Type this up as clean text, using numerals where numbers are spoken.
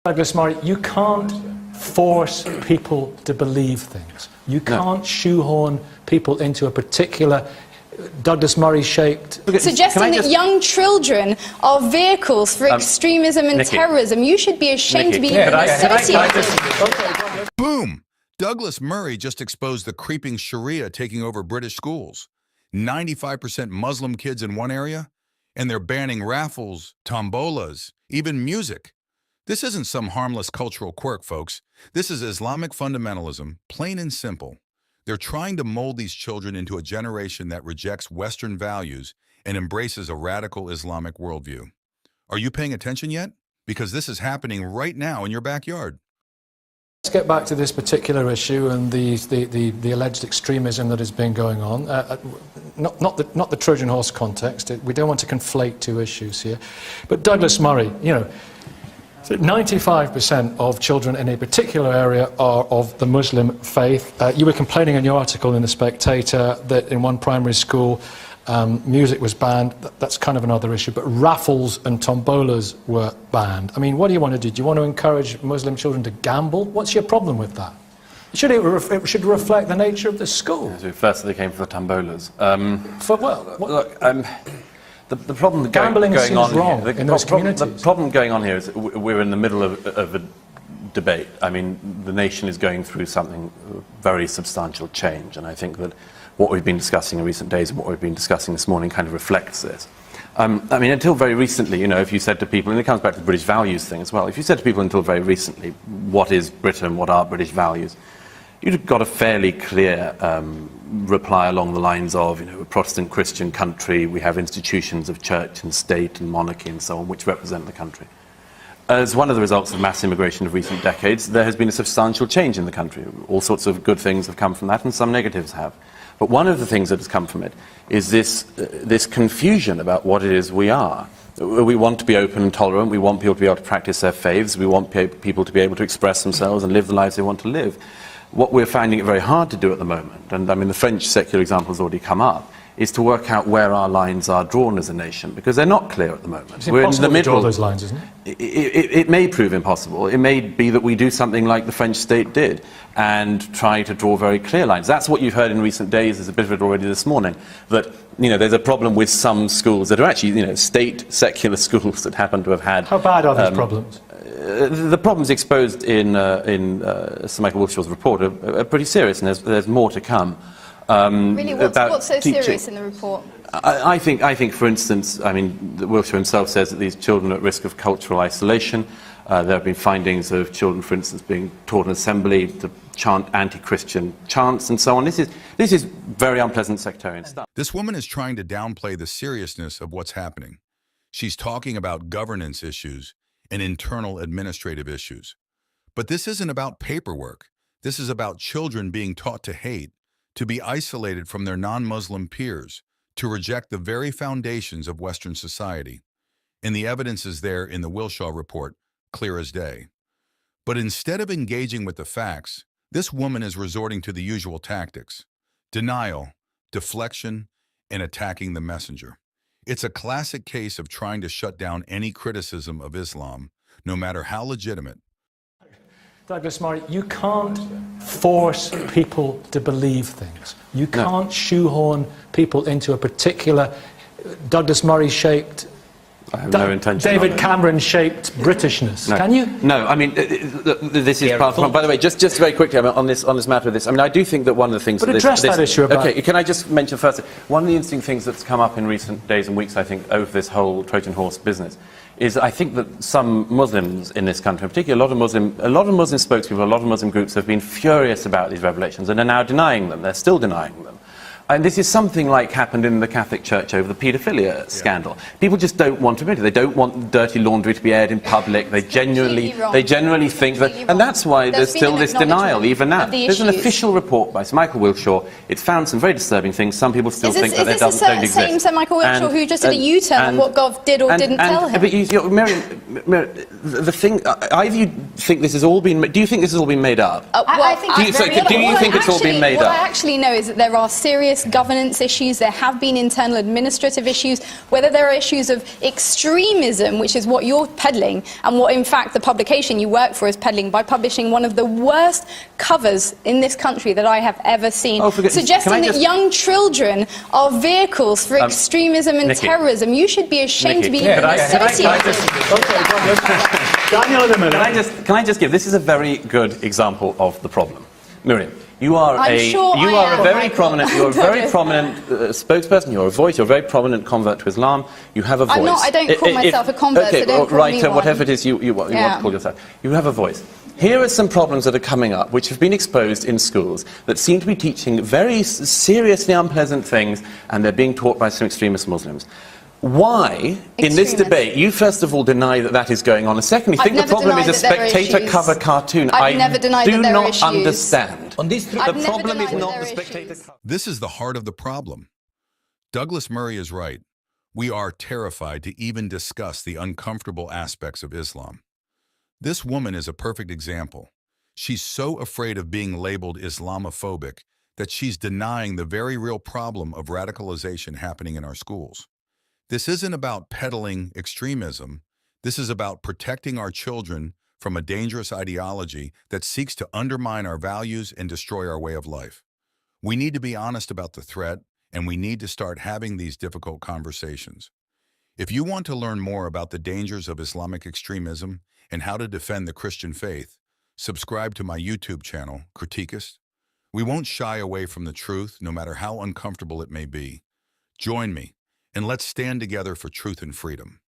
Douglas Murray, you can't force people to believe things. You can't shoehorn people into a particular Douglas Murray-shaped... Suggesting that young children are vehicles for extremism and terrorism. You should be ashamed to be associated. Boom! Douglas Murray just exposed the creeping Sharia taking over British schools. 95% Muslim kids in one area, and they're banning raffles, tombolas, even music. This isn't some harmless cultural quirk, folks. This is Islamic fundamentalism, plain and simple. They're trying to mold these children into a generation that rejects Western values and embraces a radical Islamic worldview. Are you paying attention yet? Because this is happening right now in your backyard. Let's get back to this particular issue and the alleged extremism that has been going on. Not the Trojan horse context. We don't want to conflate two issues here. But Douglas Murray, you know, 95% of children in a particular area are of the Muslim faith. You were complaining in your article in The Spectator that in one primary school music was banned. That's kind of another issue, but raffles and tombolas were banned. I mean, what do you want to do? Do you want to encourage Muslim children to gamble? What's your problem with that? It should reflect the nature of the school. So first they came for the tombolas. For what? Look, the problem gambling going on wrong here, in those communities. The problem going on here is we're in the middle of a debate. I mean, the nation is going through something very substantial change, and I think that what we've been discussing in recent days and what we've been discussing this morning kind of reflects this. I mean, until very recently, you know, if you said to people, and it comes back to the British values thing as well, if you said to people until very recently, what is Britain, what are British values, you'd have got a fairly clear reply along the lines of, you know, a Protestant Christian country, we have institutions of church and state and monarchy and so on, which represent the country. As one of the results of mass immigration of recent decades, there has been a substantial change in the country. All sorts of good things have come from that, and some negatives have. But one of the things that has come from it is this confusion about what it is we are. We want to be open and tolerant, we want people to be able to practice their faiths, we want people to be able to express themselves and live the lives they want to live. What we're finding it very hard to do at the moment, and I mean the French secular example has already come up, is to work out where our lines are drawn as a nation, because they're not clear at the moment. It's impossible to draw those lines, isn't it? It may prove impossible. It may be that we do something like the French state did and try to draw very clear lines. That's what you've heard in recent days. There's a bit of it already this morning, that, you know, there's a problem with some schools that are actually, you know, state secular schools that happen to have had... How bad are these problems? The problems exposed in Sir Michael Wilshaw's report are pretty serious, and there's more to come. Really, what's so serious in the report? I think, for instance, I mean, Wilshaw himself says that these children are at risk of cultural isolation. There have been findings of children, for instance, being taught in assembly to chant anti-Christian chants and so on. This is very unpleasant sectarian stuff. This woman is trying to downplay the seriousness of what's happening. She's talking about governance issues and internal administrative issues. But this isn't about paperwork. This is about children being taught to hate, to be isolated from their non-Muslim peers, to reject the very foundations of Western society. And the evidence is there in the Wilshaw report, clear as day. But instead of engaging with the facts, this woman is resorting to the usual tactics: denial, deflection, and attacking the messenger. It's a classic case of trying to shut down any criticism of Islam, no matter how legitimate. Douglas Murray, you can't force people to believe things. You can't shoehorn people into a particular Douglas Murray-shaped, I have no intention David Cameron-shaped Britishness. No. Can you? No, I mean, this is part of... By the way, just very quickly on this matter of this, I mean, I do think that one of the things... But address that issue about... Okay, can I just mention first, one of the interesting things that's come up in recent days and weeks, I think, over this whole Trojan horse business, is I think that some Muslims in this country, in particular a lot of Muslim spokespeople, a lot of Muslim groups have been furious about these revelations and are now denying them. They're still denying them. And this is something like happened in the Catholic Church over the paedophilia scandal. People just don't want to admit it. They don't want dirty laundry to be aired in public. They genuinely think that, and that's why there's still this denial even now. There's an official report by Sir Michael Wilshaw. It's found some very disturbing things. Some people still think that they don't exist. Is this the same Sir Michael Wilshaw who just did a U-turn on what God did or didn't tell him? But Miriam, the thing, either you think this has all been, do you think this has all been made up? Do you think it's all been made up? What I actually know is that there are serious serious governance issues, there have been internal administrative issues, whether there are issues of extremism, which is what you're peddling, and what in fact the publication you work for is peddling by publishing one of the worst covers in this country that I have ever seen, suggesting that young children are vehicles for extremism and terrorism. You should be ashamed to be associated. Can I just give, this is a very good example of the problem. Miriam, you are a very prominent spokesperson, you're a voice, you're a very prominent convert to Islam, you have a voice. I don't call myself a convert, so don't call me one. Whatever it is you want to call yourself. You have a voice. Here are some problems that are coming up which have been exposed in schools that seem to be teaching very seriously unpleasant things, and they're being taught by some extremist Muslims. Why, in this debate, you first of all deny that that is going on, and secondly, think the problem is a Spectator cover cartoon. I do not understand. On this, the problem is not the Spectator cover. This is the heart of the problem. Douglas Murray is right. We are terrified to even discuss the uncomfortable aspects of Islam. This woman is a perfect example. She's so afraid of being labeled Islamophobic that she's denying the very real problem of radicalization happening in our schools. This isn't about peddling extremism. This is about protecting our children from a dangerous ideology that seeks to undermine our values and destroy our way of life. We need to be honest about the threat, and we need to start having these difficult conversations. If you want to learn more about the dangers of Islamic extremism and how to defend the Christian faith, subscribe to my YouTube channel, Criticist. We won't shy away from the truth, no matter how uncomfortable it may be. Join me, and let's stand together for truth and freedom.